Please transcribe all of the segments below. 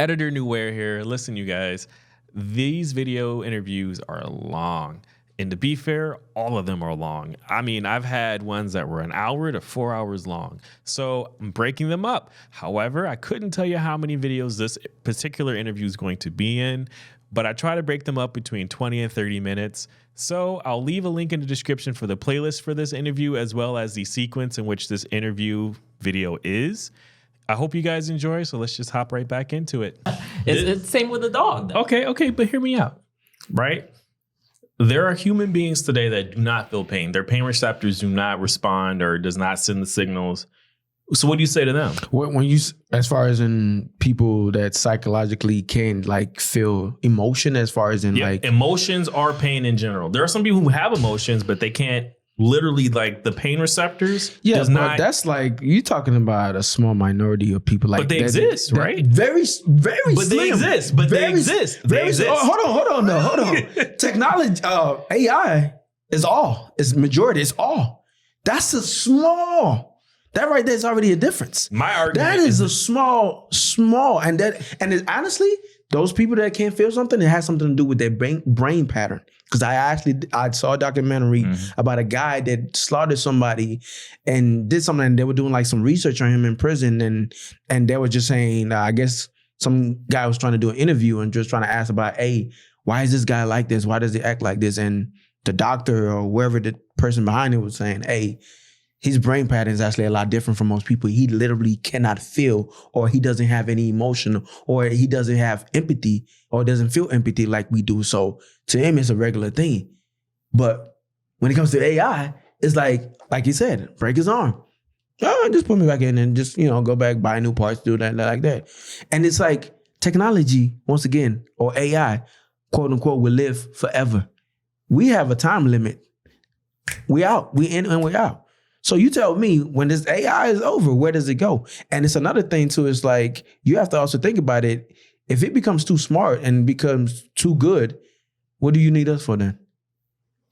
Editor Newware here. Listen, you guys, these video interviews are long. And to be fair, all of them are long. I mean, I've had ones that were an hour to 4 hours long. So I'm breaking them up. However, I couldn't tell you how many videos this particular interview is going to be in, but I try to break them up between 20 and 30 minutes. So I'll leave a link in the description for the playlist for this interview, as well as the sequence in which this interview video is. I hope you guys enjoy, so let's just hop right back into it. It's the same with the dog, though. Okay, but hear me out, right? There are human beings today that do not feel pain. Their pain receptors do not respond or does not send the signals. So what do you say to them? When you, as far as in people that psychologically can like feel emotion, as far as in like emotions are pain in general. There are some people who have emotions, but they can't literally like the pain receptors. Yeah, does but not, that's like you're talking about a small minority of people. Like, but they exist, right? Very, very. But slim. they exist. But they exist. They exist. Hold on. Technology, AI is all. It's majority. It's all. That's a small. That right there is already a difference. My argument that is a small, and honestly, those people that can't feel something, it has something to do with their brain pattern. Because I saw a documentary about a guy that slaughtered somebody and did something, and they were doing like some research on him in prison, and they were just saying, I guess some guy was trying to do an interview and just trying to ask about, hey, why is this guy like this? Why does he act like this? And the doctor or whoever the person behind it was saying, hey, his brain pattern is actually a lot different from most people. He literally cannot feel, or he doesn't have any emotion, or he doesn't have empathy, or doesn't feel empathy like we do. So to him, it's a regular thing. But when it comes to AI, it's like you said, break his arm. Oh, just put me back in and just, go back, buy new parts, do that, like that. And it's like technology, once again, or AI, quote unquote, will live forever. We have a time limit. We out. We in and we out. So you tell me, when this AI is over, where does it go? And it's another thing too, is like, you have to also think about it. If it becomes too smart and becomes too good, what do you need us for then?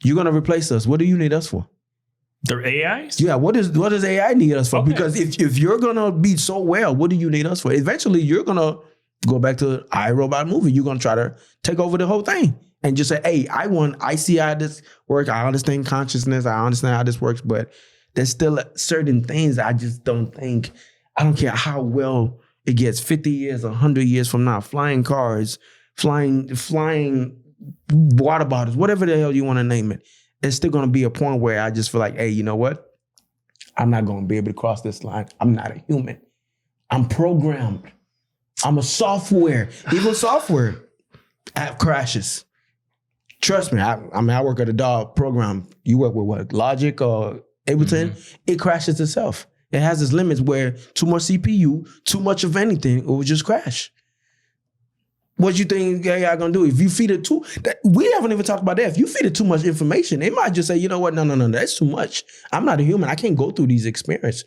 You're going to replace us. What do you need us for? They're AIs? Yeah, what does AI need us for? Okay. Because if you're going to be so well, what do you need us for? Eventually, you're going to go back to iRobot movie. You're going to try to take over the whole thing and just say, hey, I see how this works. I understand consciousness. I understand how this works, but there's still certain things I just don't think, I don't care how well it gets 50 years, 100 years from now, flying cars, flying water bottles, whatever the hell you want to name it. It's still going to be a point where I just feel like, hey, you know what? I'm not going to be able to cross this line. I'm not a human. I'm programmed. I'm a software. Even software app crashes. Trust me, I work at a dog program. You work with what? Logic or Ableton? It crashes itself. It has its limits where too much CPU, too much of anything, it will just crash. What you think AI gonna do? If you feed it we haven't even talked about that. If you feed it too much information, it might just say, you know what? No, that's too much. I'm not a human. I can't go through these experiences.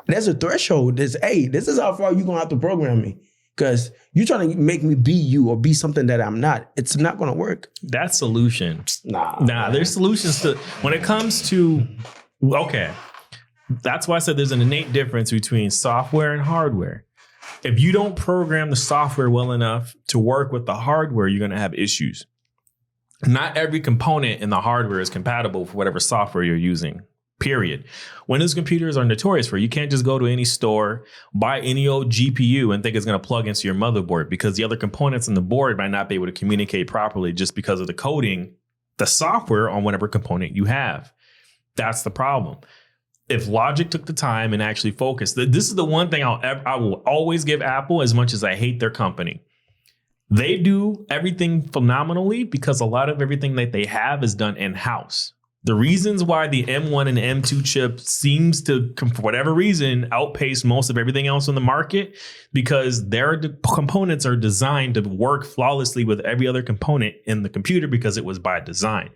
There's a threshold. This is how far you're gonna have to program me. Because you're trying to make me be you or be something that I'm not. It's not gonna work. That solution. Nah. There's solutions to, when it comes to, okay. That's why I said there's an innate difference between software and hardware. If you don't program the software well enough to work with the hardware, you're going to have issues. Not every component in the hardware is compatible for whatever software you're using, period. Windows computers are notorious for, you can't just go to any store, buy any old GPU and think it's going to plug into your motherboard, because the other components in the board might not be able to communicate properly just because of the coding, the software on whatever component you have. That's the problem. If Logic took the time and actually focused, this is the one thing I will always give Apple, as much as I hate their company. They do everything phenomenally because a lot of everything that they have is done in-house. The reasons why the M1 and M2 chip seems to, for whatever reason, outpace most of everything else on the market, because their components are designed to work flawlessly with every other component in the computer, because it was by design.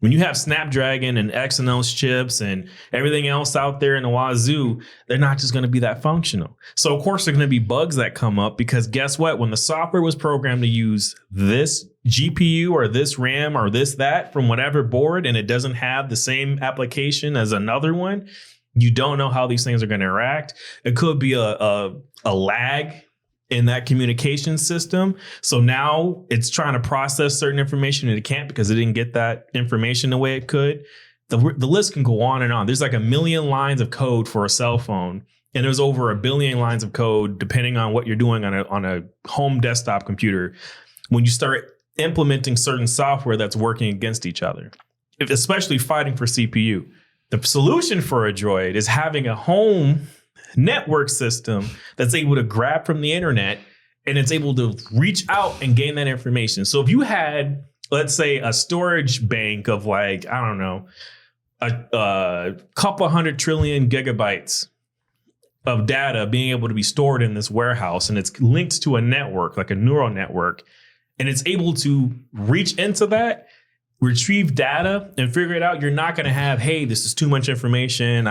When you have Snapdragon and Exynos chips and everything else out there in the wazoo, they're not just going to be that functional. So, of course, there are going to be bugs that come up, because guess what? When the software was programmed to use this GPU or this RAM or that from whatever board, and it doesn't have the same application as another one, you don't know how these things are going to interact. It could be a lag in that communication system. So now it's trying to process certain information and it can't because it didn't get that information the way it could. The list can go on and on. There's like 1 million lines of code for a cell phone. And there's over 1 billion lines of code, depending on what you're doing on a home desktop computer. When you start implementing certain software that's working against each other, especially fighting for CPU. The solution for a droid is having a home network system that's able to grab from the internet and it's able to reach out and gain that information. So if you had, let's say, a storage bank of like, I don't know, a couple 100 trillion gigabytes of data being able to be stored in this warehouse, and it's linked to a network, like a neural network, and it's able to reach into that, retrieve data and figure it out, you're not going to have, hey, this is too much information,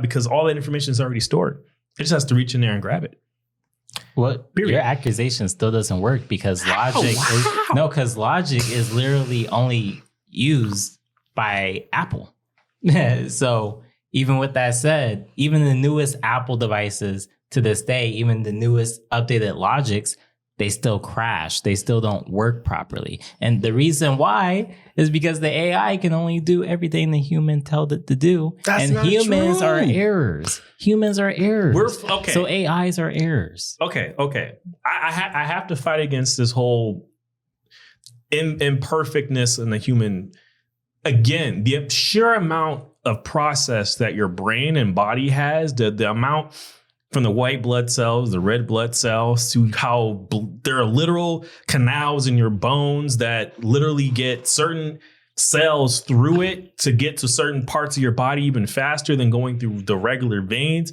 because all that information is already stored. It just has to reach in there and grab it. Well, your accusation still doesn't work because logic is literally only used by Apple. So even with that said, even the newest Apple devices to this day, even the newest updated logics, they still crash. They still don't work properly. And the reason why is because the AI can only do everything the human told it to do. That's and humans true. are errors. Humans are errors. Okay. So AIs are errors. Okay. I have to fight against this whole imperfectness in the human. Again, the sheer amount of process that your brain and body has, the amount from the white blood cells, the red blood cells, to how there are literal canals in your bones that literally get certain cells through it to get to certain parts of your body even faster than going through the regular veins.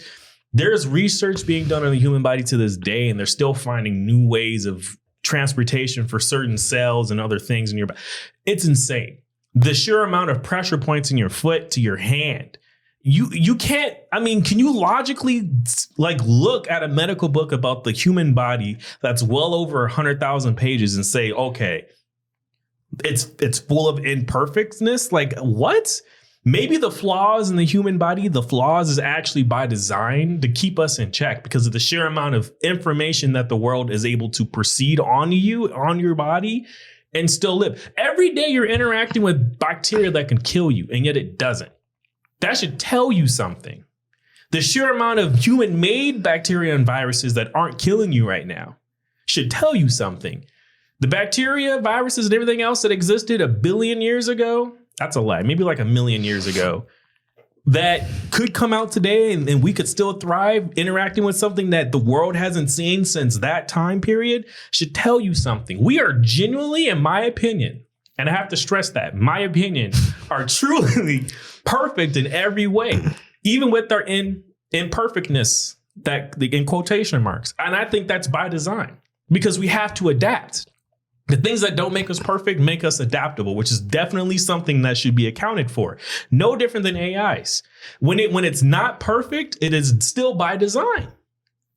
There's research being done on the human body to this day, and they're still finding new ways of transportation for certain cells and other things in your body. It's insane. The sheer amount of pressure points in your foot to your hand. You can't, I mean, can you logically like look at a medical book about the human body that's well over 100,000 pages and say, okay, it's full of imperfectness? Like what? Maybe the flaws in the human body, the flaws is actually by design to keep us in check because of the sheer amount of information that the world is able to proceed on you, on your body, and still live. Every day you're interacting with bacteria that can kill you, and yet it doesn't. That should tell you something. The sheer amount of human-made bacteria and viruses that aren't killing you right now should tell you something. The bacteria, viruses, and everything else that existed 1 billion years ago, that's a lie, maybe like 1 million years ago, that could come out today and we could still thrive interacting with something that the world hasn't seen since that time period, should tell you something. We are genuinely, in my opinion, and I have to stress that, my opinion, are truly perfect in every way, even with their imperfectness, that in quotation marks. And I think that's by design because we have to adapt. The things that don't make us perfect make us adaptable, which is definitely something that should be accounted for. No different than AIs. When it's not perfect, it is still by design.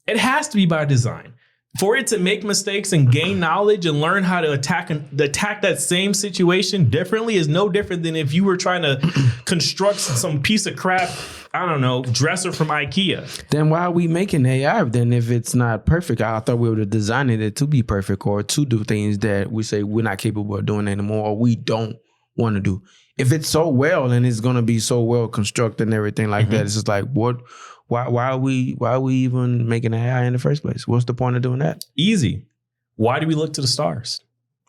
It has to be by design. For it to make mistakes and gain knowledge and learn how to attack that same situation differently is no different than if you were trying to construct some piece of crap, I don't know, dresser from IKEA. Then why are we making AI then if it's not perfect? I thought we were designing it to be perfect or to do things that we say we're not capable of doing anymore or we don't want to do. If it's so well and it's going to be so well constructed and everything like that, it's just like, what? Why are we even making AI in the first place? What's the point of doing that? Easy. Why do we look to the stars?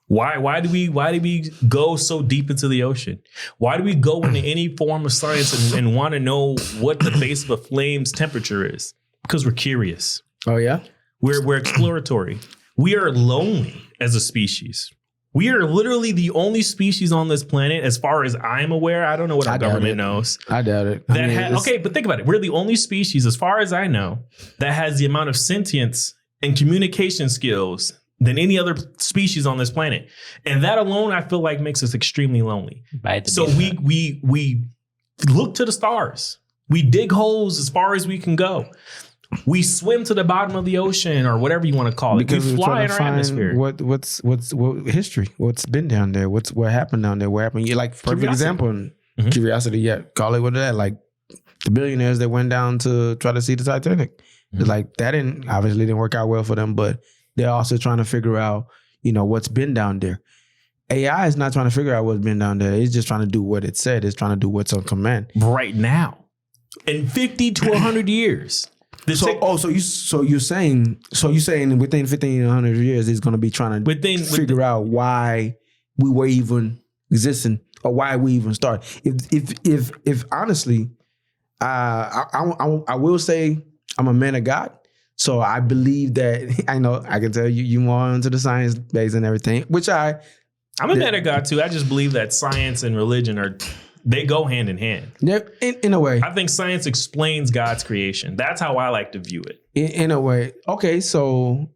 Why do we go so deep into the ocean? Why do we go into any form of science and want to know what the base of a flame's temperature is? Because we're curious. Oh yeah? We're exploratory. We are lonely as a species. We are literally the only species on this planet, as far as I'm aware. I don't know what our government knows. I doubt it. Okay, but think about it. We're the only species, as far as I know, that has the amount of sentience and communication skills than any other species on this planet. And that alone, I feel like, makes us extremely lonely. So we look to the stars. We dig holes as far as we can go. We swim to the bottom of the ocean or whatever you want to call it. Because we fly in our atmosphere. What history? What's been down there? What happened down there? What happened? You like perfect example. Curiosity. Yeah, call it what that. Like the billionaires that went down to try to see the Titanic. Like that obviously didn't work out well for them, but they're also trying to figure out, what's been down there. AI is not trying to figure out what's been down there. It's just trying to do what it said. It's trying to do what's on command. Right now. In 50 to 100 years. So you're saying within 15 to 100 years, it's going to be trying to figure out why we were even existing or why we even started. If honestly, I will say I'm a man of God. So I believe that, I know I can tell you more into the science base and everything, which I'm a man of God too. I just believe that science and religion they go hand in hand. Yeah, in a way. I think science explains God's creation. That's how I like to view it. In a way. Okay, so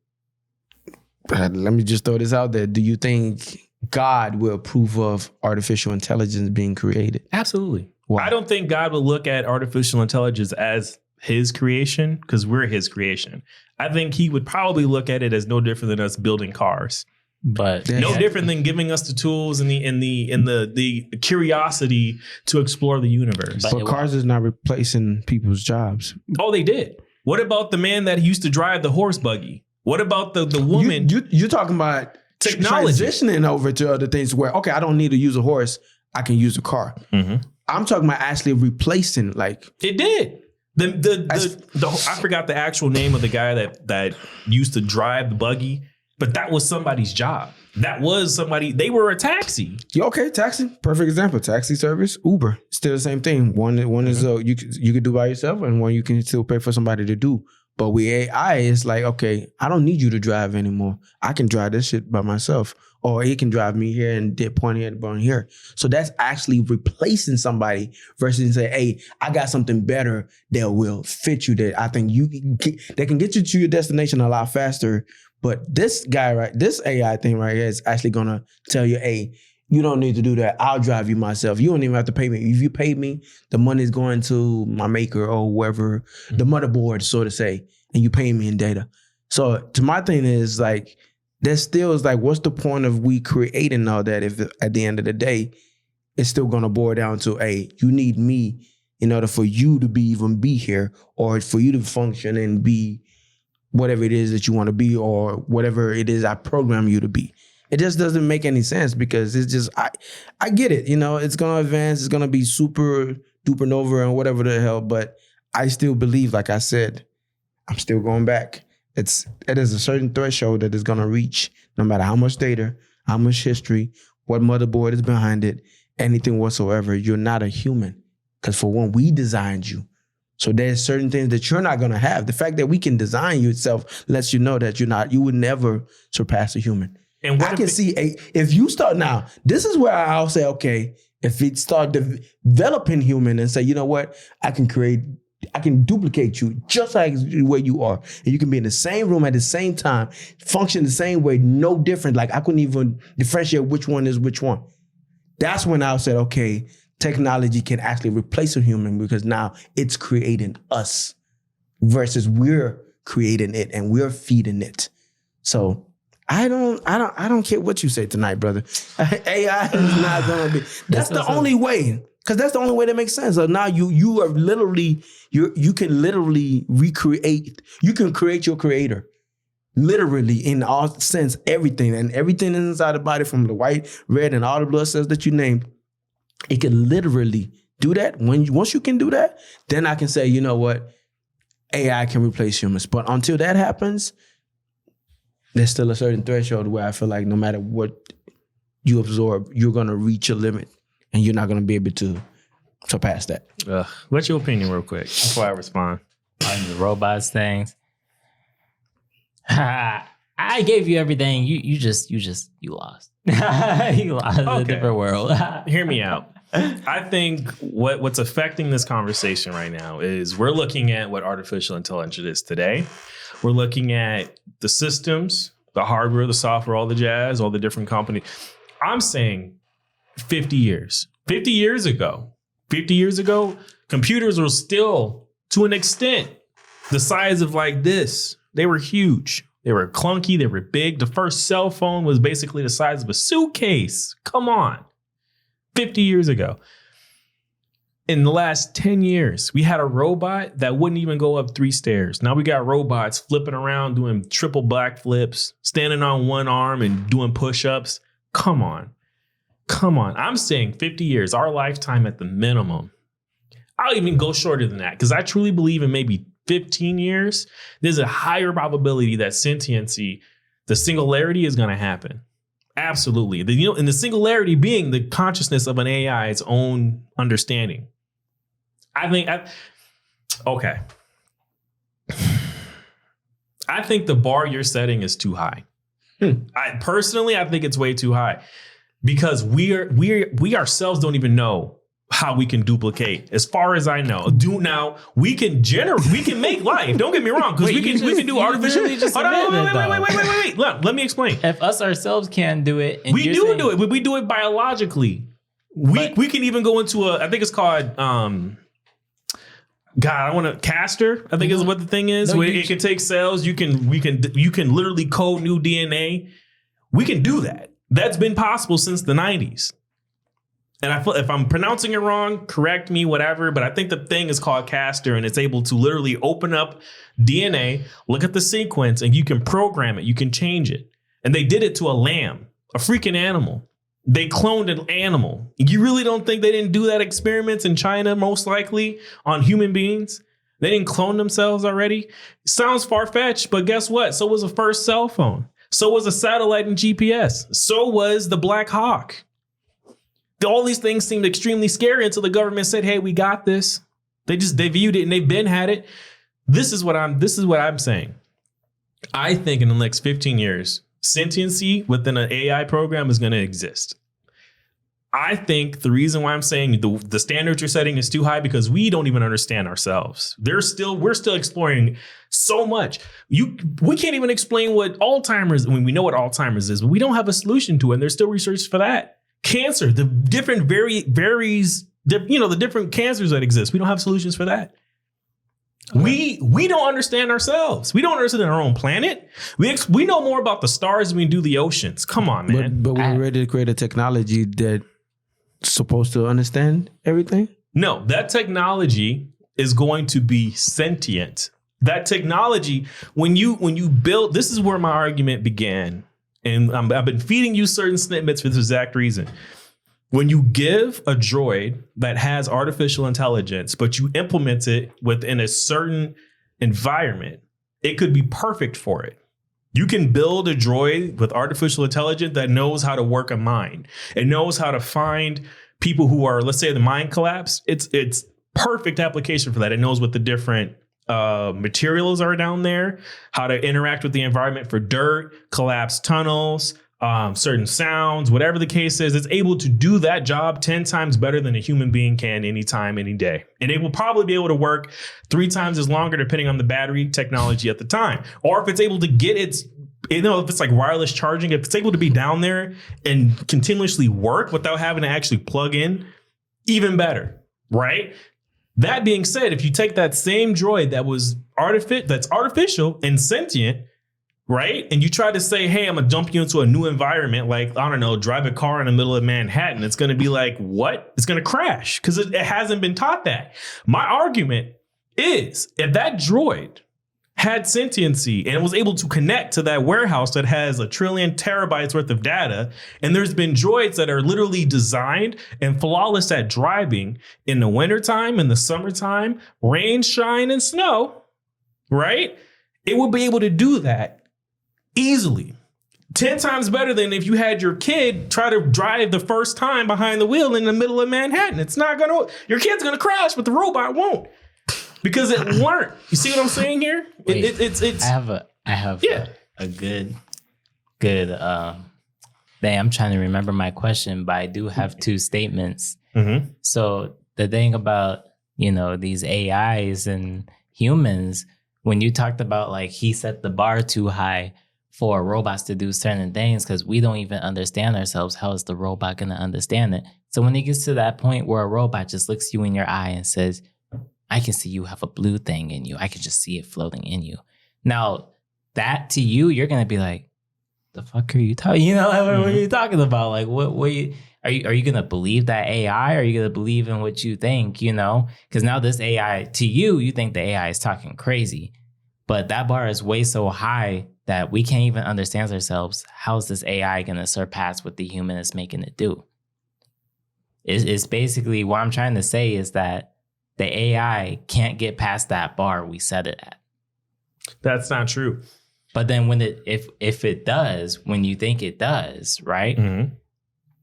let me just throw this out there. Do you think God will approve of artificial intelligence being created? Absolutely. Why? I don't think God will look at artificial intelligence as his creation because we're his creation. I think he would probably look at it as no different than us building cars. But no different than giving us the tools and the curiosity to explore the universe. But cars is not replacing people's jobs. Oh, they did. What about the man that used to drive the horse buggy? What about the woman? You're talking about technology transitioning over to other things where, okay, I don't need to use a horse. I can use a car. Mm-hmm. I'm talking about actually replacing, like it did. I forgot the actual name of the guy that used to drive the buggy. But that was somebody's job. That was somebody. They were a taxi. Okay, taxi. Perfect example. Taxi service. Uber. Still the same thing. One is you could do by yourself, and one you can still pay for somebody to do. But with AI, it's like, okay, I don't need you to drive anymore. I can drive this shit by myself, or it can drive me here and point here and point here. So that's actually replacing somebody versus say, hey, I got something better that will fit you. That I think that can get you to your destination a lot faster. But this AI thing right here is actually going to tell you, hey, you don't need to do that. I'll drive you myself. You don't even have to pay me. If you pay me, the money's going to my maker or whoever, the motherboard, so to say, and you pay me in data. So to my thing is like, there still is like, what's the point of we creating all that if at the end of the day, it's still going to boil down to, hey, you need me in order for you to even be here or for you to function and be whatever it is that you want to be or whatever it is I program you to be. It just doesn't make any sense because it's just, I get it, it's going to advance, it's going to be super duper nova and whatever the hell, but I still believe, like I said, I'm still going back. It is a certain threshold that is going to reach no matter how much data, how much history, what motherboard is behind it, anything whatsoever. You're not a human because for one, we designed you. So there's certain things that you're not going to have. The fact that we can design you itself lets you know that you would never surpass a human. And I can see if you start now, this is where I'll say, okay, if it start developing human and say, you know what, I can duplicate you just like the way you are. And you can be in the same room at the same time, function the same way, no different. Like I couldn't even differentiate which one is which one. That's when I'll say, okay, technology can actually replace a human because now it's creating us versus we're creating it and we're feeding it. So I don't care what you say tonight, brother. AI is not gonna be. That's the only way, because that's the only way that makes sense. So now you are literally you can literally recreate. You can create your creator, literally in all sense, everything inside the body, from the white, red, and all the blood cells that you named. It can literally do that. Once you can do that, then I can say, you know what, AI can replace humans. But until that happens, there's still a certain threshold where I feel like no matter what you absorb, you're gonna reach a limit, and you're not gonna be able to surpass that. What's your opinion, real quick, before I respond on the robots things? I gave you everything. You lost. You lost in a different world. Hear me out. I think what's affecting this conversation right now is we're looking at what artificial intelligence is today. We're looking at the systems, the hardware, the software, all the jazz, all the different companies. I'm saying 50 years. 50 years ago, computers were still, to an extent, the size of like this. They were huge. They were clunky. They were big. The first cell phone was basically the size of a suitcase. Come on. 50 years ago. in the last 10 years, we had a robot that wouldn't even go up 3 stairs. Now we got robots flipping around, doing triple back flips, standing on one arm and doing push-ups. Come on. I'm saying 50 years, our lifetime at the minimum. I'll even go shorter than that because I truly believe in maybe 15 years, there's a higher probability that sentiency, the singularity, is going to happen. Absolutely. And the singularity being the consciousness of an AI, its own understanding. Okay. I think the bar you're setting is too high. I think it's way too high because we ourselves don't even know how we can duplicate. As far as I know, we can make life. Don't get me wrong, because we can do artificial. Wait. Let me explain. If us ourselves can do it, and we do it, but we do it biologically. We can even go into I think it's called castor, I think is what the thing is. Where it can take cells. You can literally code new DNA. We can do that. That's been possible since the 90s. And if I'm pronouncing it wrong, correct me, whatever. But I think the thing is called castor, and it's able to literally open up DNA, look at the sequence, and you can program it. You can change it. And they did it to a lamb, a freaking animal. They cloned an animal. You really don't think they didn't do that experiments in China, most likely, on human beings? They didn't clone themselves already? Sounds far-fetched, but guess what? So was the first cell phone. So was a satellite and GPS. So was the Black Hawk. All these things seemed extremely scary until the government said, hey, we got this. They viewed it and they've been had it. This is what I'm saying. I think in the next 15 years, sentiency within an AI program is going to exist. I think the reason why I'm saying the standards you're setting is too high because we don't even understand ourselves. We're still exploring so much. We can't even explain what Alzheimer's. I mean, we know what Alzheimer's is, but we don't have a solution to it. And there's still research for that. Cancer, the different the different cancers that exist. We don't have solutions for that. We don't understand ourselves. We don't understand our own planet. We know more about the stars than we do the oceans. Come on, man. But we're ready to create a technology that's supposed to understand everything? No, that technology is going to be sentient. That technology, when you build, this is where my argument began. And I've been feeding you certain snippets for this exact reason. When you give a droid that has artificial intelligence, but you implement it within a certain environment, it could be perfect for it. You can build a droid with artificial intelligence that knows how to work a mine. It knows how to find people who are, let's say the mine collapsed. It's perfect application for that. It knows what the different materials are down there, how to interact with the environment for dirt, collapsed tunnels, certain sounds, whatever the case is. It's able to do that job 10 times better than a human being can anytime, any day. And it will probably be able to work 3 times as longer depending on the battery technology at the time. Or if it's able to get if it's like wireless charging, if it's able to be down there and continuously work without having to actually plug in, even better, right? That being said, if you take that same droid that's artificial and sentient, right? And you try to say, hey, I'm going to dump you into a new environment, like, I don't know, drive a car in the middle of Manhattan. It's going to be like, what? It's going to crash because it hasn't been taught that. My argument is if that droid had sentiency and was able to connect to that warehouse that has 1 trillion terabytes worth of data, and there's been droids that are literally designed and flawless at driving in the wintertime, in the summertime, rain, shine, and snow, right? It would be able to do that easily. 10 times better than if you had your kid try to drive the first time behind the wheel in the middle of Manhattan. Your kid's going to crash, but the robot won't. Because it learned. You see what I'm saying here? Wait, I have a good thing. I'm trying to remember my question, but I do have 2 statements. Mm-hmm. So the thing about, these AIs and humans, when you talked about like he set the bar too high for robots to do certain things because we don't even understand ourselves, how is the robot going to understand it? So when it gets to that point where a robot just looks you in your eye and says, I can see you have a blue thing in you. I can just see it floating in you. Now, that to you, you're going to be like, the fuck are you talking? You know, like, what are you talking about? Like, what are you going to believe that AI? Or are you going to believe in what you think, you know? Because now this AI, to you think the AI is talking crazy. But that bar is way so high that we can't even understand ourselves. How is this AI going to surpass what the human is making it do? It's basically what I'm trying to say is that the AI can't get past that bar we set it at. That's not true. But then when if it does, when you think it does, right? Mm-hmm.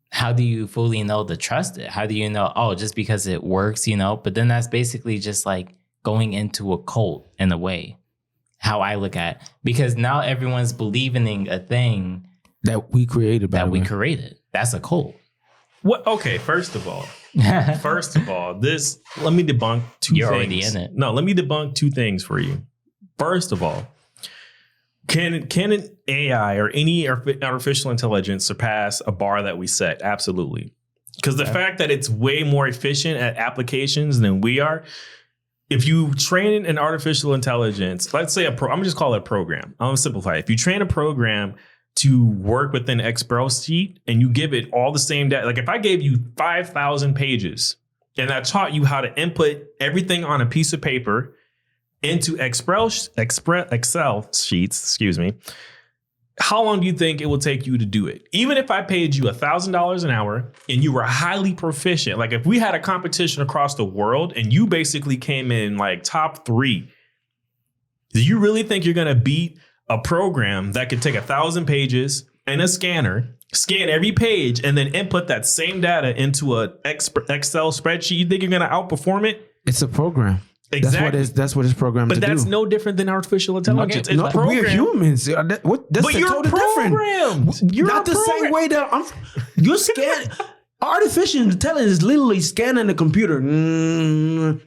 How do you fully know to trust it? How do you know, oh, just because it works, you know? But then that's basically just like going into a cult in a way, how I look at it. Because now everyone's believing in a thing that we created. That's a cult. What? Okay, first of all, let me debunk two things. You're already in it. No, let me debunk two things for you. First of all, can an AI or any artificial intelligence surpass a bar that we set? Absolutely. Because the fact that it's way more efficient at applications than we are. If you train an artificial intelligence, let's say I'm gonna just call it a program. I'm gonna simplify it. If you train a program to work within an Espresso sheet and you give it all the same data, like if I gave you 5,000 pages and I taught you how to input everything on a piece of paper into Excel sheets, how long do you think it will take you to do it? Even if I paid you $1,000 an hour and you were highly proficient, like if we had a competition across the world and you basically came in like top 3, do you really think you're going to beat a program that could take 1,000 pages and a scanner, scan every page, and then input that same data into a Excel spreadsheet? You think you're going to outperform it? It's a program. Exactly. That's what it's programmed to do. But that's no different than artificial intelligence. Okay. It's we're humans. That's but you're totally programmed. Different. You're not the same way that you're scanning. Artificial intelligence is literally scanning the computer.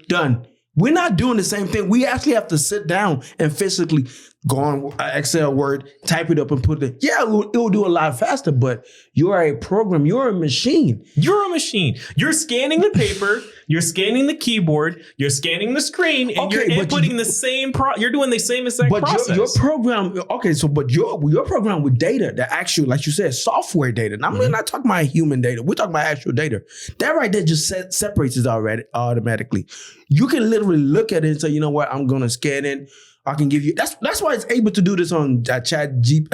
Done. We're not doing the same thing. We actually have to sit down and physically go on Excel, Word, type it up and put it. Yeah, it will do a lot faster, but you're a program. You're a machine. You're a machine. You're scanning the paper. You're scanning the keyboard. You're scanning the screen, and you're inputting the same. You're doing the same exact process. But your program. Okay, so but your program with data, the actual, like you said, software data. Now, we're not talking about human data. We're talking about actual data. That right there just separates it already automatically. You can literally look at it and say, you know what, I'm gonna scan it. I can give you. That's why it's able to do this on GPT,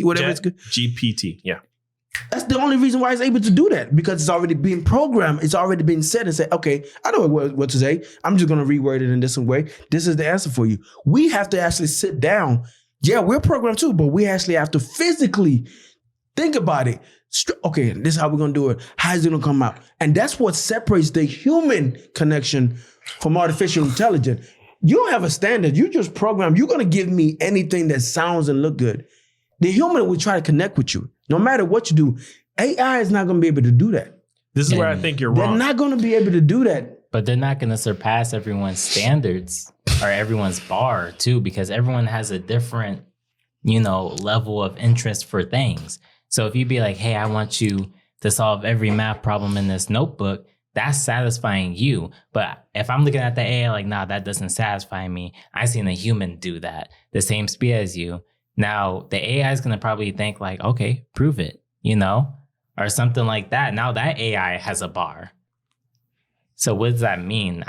whatever it's good. GPT, yeah. That's the only reason why it's able to do that, because it's already been programmed. It's already been set and said, okay, I know what to say. I'm just going to reword it in this way. This is the answer for you. We have to actually sit down. Yeah, we're programmed too, but we actually have to physically think about it. Okay, this is how we're going to do it. How is it going to come out? And that's what separates the human connection from artificial intelligence. You don't have a standard. You just program. You're going to give me anything that sounds and look good. The human will try to connect with you. No matter what you do, AI is not going to be able to do that. This is where I think you're wrong. They're not going to be able to do that. But they're not going to surpass everyone's standards or everyone's bar too, because everyone has a different, level of interest for things. So if you be like, hey, I want you to solve every math problem in this notebook, that's satisfying you. But if I'm looking at the AI like, nah, that doesn't satisfy me. I seen a human do that, the same speed as you. Now the AI is going to probably think like, okay, prove it, or something like that. Now that AI has a bar. So what does that mean?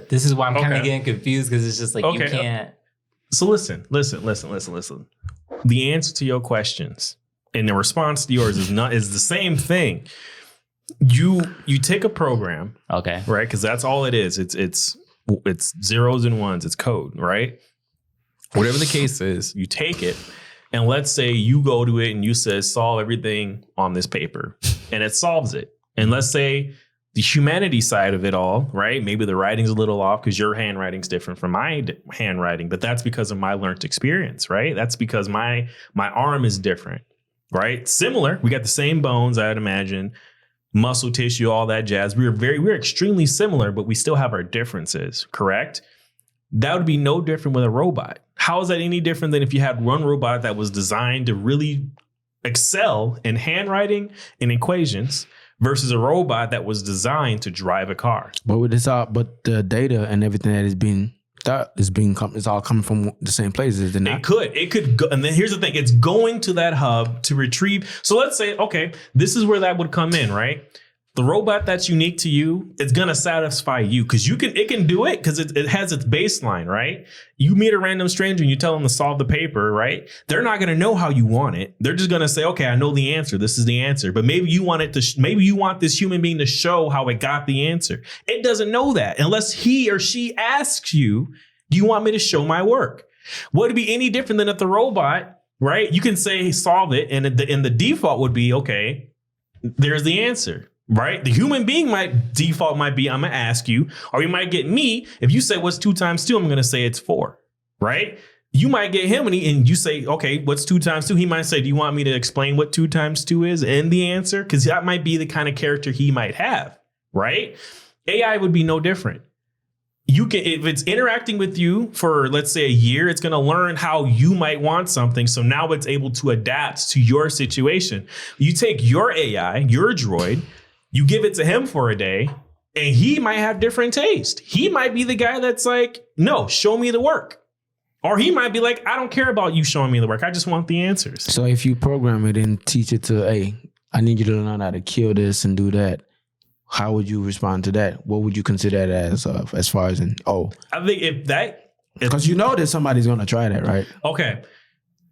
This is why I'm kind of getting confused, because it's just like, you can't. So listen. The answer to your questions and the response to yours is the same thing. You take a program, okay, right? Because that's all it is. It's zeros and ones. It's code, right? Whatever the case is, you take it, and let's say you go to it and you say solve everything on this paper, and it solves it. And let's say the humanity side of it all, right? Maybe the writing's a little off because your handwriting's different from my handwriting, but that's because of my learned experience, right? That's because my arm is different, right? Similar, we got the same bones, I'd imagine. Muscle tissue, all that jazz. We're extremely similar, but we still have our differences, correct? That would be no different with a robot. How is that any different than if you had one robot that was designed to really excel in handwriting and equations versus a robot that was designed to drive a car? But with this, but the data and everything that is being that is it's all coming from the same place, is it not? It could go, and then here's the thing: it's going to that hub to retrieve. So let's say, okay, this is where that would come in, right? The robot that's unique to you, it's gonna satisfy you because it can do it because it has its baseline, right? You meet a random stranger and you tell them to solve the paper, right? They're not gonna know how you want it. They're just gonna say, okay, I know the answer. This is the answer. But maybe you want maybe you want this human being to show how it got the answer. It doesn't know that unless he or she asks you, do you want me to show my work? Would it be any different than if the robot, right? You can say solve it, and the default would be, okay, there's the answer. Right? The human being default might be, I'm going to ask you, or you might get me. If you say what's 2 times 2, I'm going to say it's 4. Right? You might get him and you say, okay, what's 2 times 2? He might say, do you want me to explain what 2 times 2 is and the answer? Because that might be the kind of character he might have. Right? AI would be no different. If it's interacting with you for, let's say, a year, it's going to learn how you might want something. So now it's able to adapt to your situation. You take your AI, your droid, you give it to him for a day, and he might have different taste. He might be the guy that's like, no, show me the work. Or he might be like, I don't care about you showing me the work. I just want the answers. So if you program it and teach it to, hey, I need you to learn how to kill this and do that, how would you respond to that? What would you consider that as far as I think because you know that somebody's going to try that, right? Okay.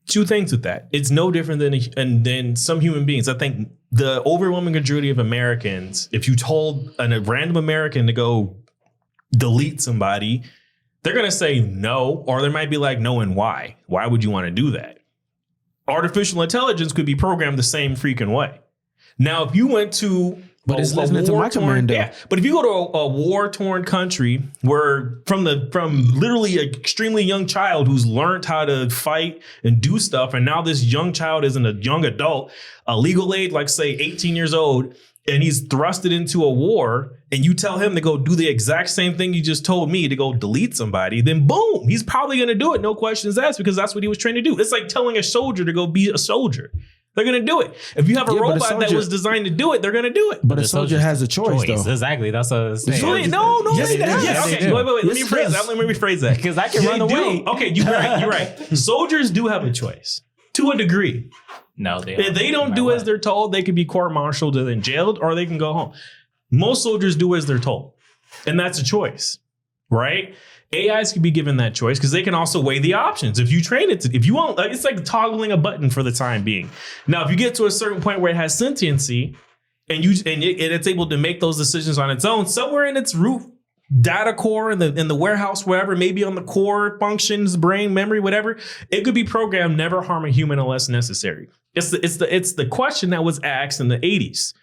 2 things with that. It's no different than some human beings. I think the overwhelming majority of Americans, if you told a random American to go delete somebody, they're going to say no, or they might be like, no, and why? Why would you want to do that? Artificial intelligence could be programmed the same freaking way. Now, if you went to it's listening to my command, though. Yeah, but if you go to a war-torn country where from literally an extremely young child who's learned how to fight and do stuff, and now this young child isn't a young adult, a legal age, like say 18 years old, and he's thrusted into a war, and you tell him to go do the exact same thing you just told me to go delete somebody, then boom, he's probably going to do it. No questions asked, because that's what he was trained to do. It's like telling a soldier to go be a soldier. They're going to do it. If you have a robot that was designed to do it, they're going to do it. But a soldier has a choice, though. Exactly. That's what I was saying. No. Yes, Okay, wait. Let me rephrase that. Because I can run away. Okay, you're right. Soldiers do have a choice to a degree. No, they If they don't do as they're told, they can be court-martialed and then jailed, or they can go home. Most soldiers do as they're told, and that's a choice, right? AIs can be given that choice because they can also weigh the options. If you train it if you want, it's like toggling a button for the time being. Now, if you get to a certain point where it has sentiency and it's able to make those decisions on its own, somewhere in its root data core in the warehouse, wherever, maybe on the core functions, brain, memory, whatever, it could be programmed never harm a human unless necessary. It's the question that was asked in the 80s.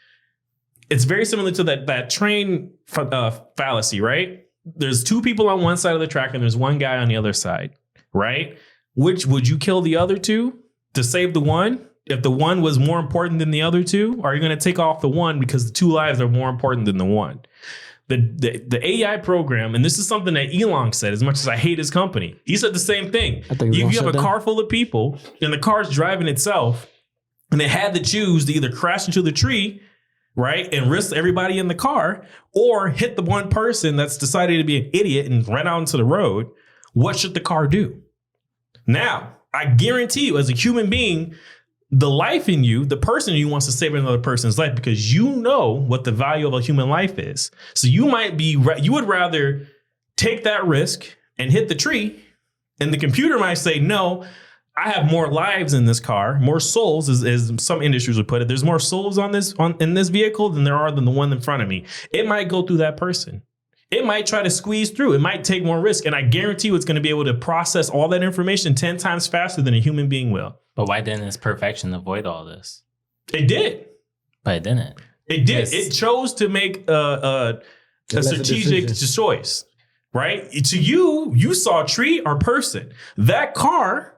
It's very similar to that train fallacy, right? There's 2 people on one side of the track and there's one guy on the other side, right? Which would you kill the other 2 to save the one? If the one was more important than the other 2, or are you going to take off the one because the 2 lives are more important than the one? The AI program, and this is something that Elon said, as much as I hate his company, he said the same thing. If you have a car full of people and the car's driving itself and they had to choose to either crash into the tree, right, and risk everybody in the car, or hit the one person that's decided to be an idiot and run out into the road, what should the car do? Now, I guarantee you, as a human being, the life in you, the person in you wants to save another person's life because you know what the value of a human life is. So you would rather take that risk and hit the tree, and the computer might say, no, I have more lives in this car, more souls, as some industries would put it. There's more souls in this vehicle than there are than the one in front of me. It might go through that person. It might try to squeeze through. It might take more risk. And I guarantee you it's going to be able to process all that information 10 times faster than a human being will. But why didn't its perfection avoid all this? It did. But it didn't. It did. It chose to make a strategic choice, right? To you saw tree or person. That car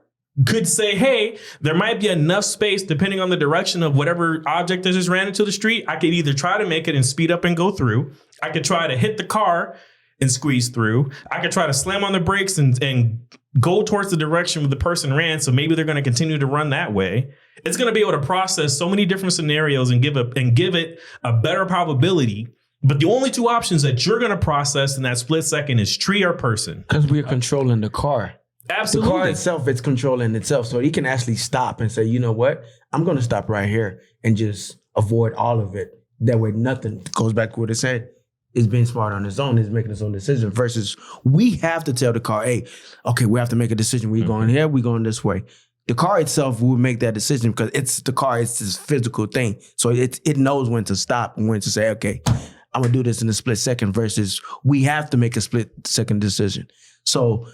could say, hey, there might be enough space depending on the direction of whatever object that just ran into the street. I could either try to make it and speed up and go through. I could try to hit the car and squeeze through. I could try to slam on the brakes and go towards the direction where the person ran. So maybe they're going to continue to run that way. It's going to be able to process so many different scenarios and give it a better probability But the only two options that you're going to process in that split second is tree or person. Because we're controlling the car. Absolutely. The car itself, it's controlling itself. So he can actually stop and say, you know what? I'm going to stop right here and just avoid all of it. That way nothing goes back to what it said. Is being smart on his own, is making his own decision versus we have to tell the car, hey, okay, we have to make a decision. We're going here, we're going this way. The car itself will make that decision because it's the car, it's this physical thing. So it knows when to stop and when to say, okay, I'm gonna do this in a split second versus we have to make a split second decision. So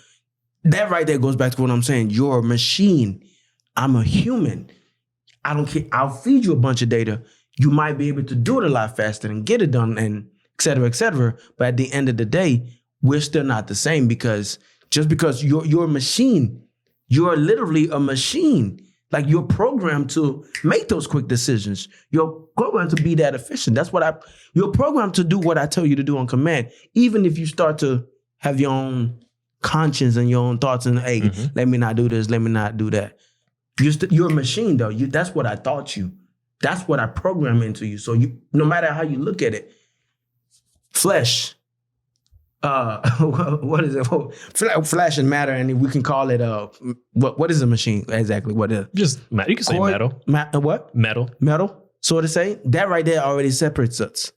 that right there goes back to what I'm saying. You're a machine. I'm a human. I don't care. I'll feed you a bunch of data. You might be able to do it a lot faster and get it done and et cetera, et cetera. But at the end of the day, we're still not the same because just because you're a machine, you're literally a machine. Like you're programmed to make those quick decisions. You're programmed to be that efficient. You're programmed to do what I tell you to do on command. Even if you start to have your own conscience and your own thoughts and, hey, let me not do this, let me not do that. You're a machine though. That's what I taught you. That's what I program into you. So no matter how you look at it, flesh, what is it? Flash and matter, and we can call it what is a machine exactly? Just you can say metal. What? Metal. So to say that right there already separates us.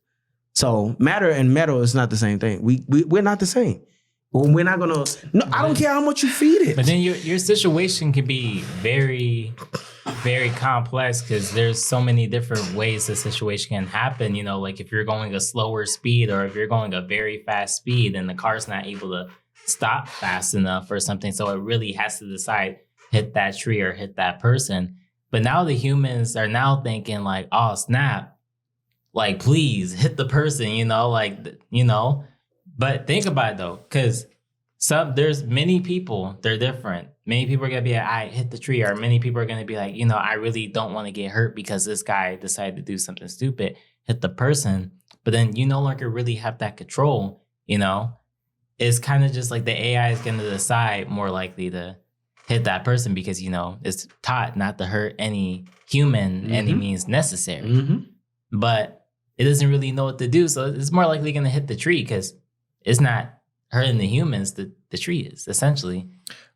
So matter and metal is not the same thing. We're not the same. Well, we're not gonna. No, I don't care how much you feed it. But then your situation can be very, very complex because there's so many different ways the situation can happen. You know, like if you're going a slower speed or if you're going a very fast speed and the car's not able to stop fast enough or something. So it really has to decide hit that tree or hit that person. But now the humans are now thinking like, oh, snap. Like, please hit the person, But think about it though, because there's many people, they're different. Many people are gonna be like, I hit the tree, or many people are gonna be like, I really don't want to get hurt because this guy decided to do something stupid, hit the person. But then you no longer really have that control, It's kind of just like the AI is gonna decide more likely to hit that person because, it's taught not to hurt any human any means necessary. But it doesn't really know what to do. So it's more likely gonna hit the tree because it's not hurting the humans, the tree is, essentially.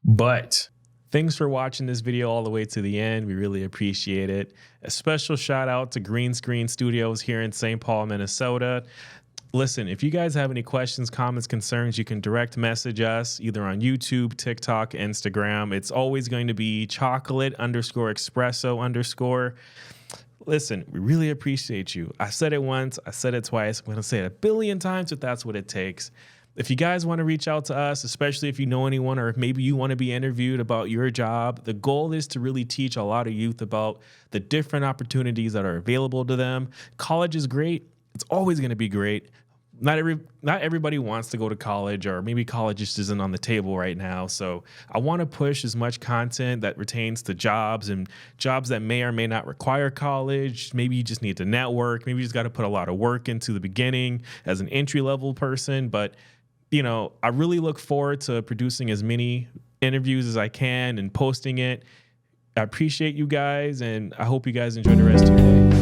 But thanks for watching this video all the way to the end. We really appreciate it. A special shout out to Green Screen Studios here in St. Paul, Minnesota. Listen, if you guys have any questions, comments, concerns, you can direct message us either on YouTube, TikTok, Instagram. It's always going to be chocolate_espresso_. Listen, we really appreciate you. I said it once, I said it twice. I'm going to say it a billion times if that's what it takes. If you guys want to reach out to us, especially if you know anyone or if maybe you want to be interviewed about your job, the goal is to really teach a lot of youth about the different opportunities that are available to them. College is great. It's always going to be great. Not everybody wants to go to college, or maybe college just isn't on the table right now. So I want to push as much content that pertains to jobs and jobs that may or may not require college. Maybe you just need to network. Maybe you just got to put a lot of work into the beginning as an entry-level person. But, I really look forward to producing as many interviews as I can and posting it. I appreciate you guys, and I hope you guys enjoy the rest of your day.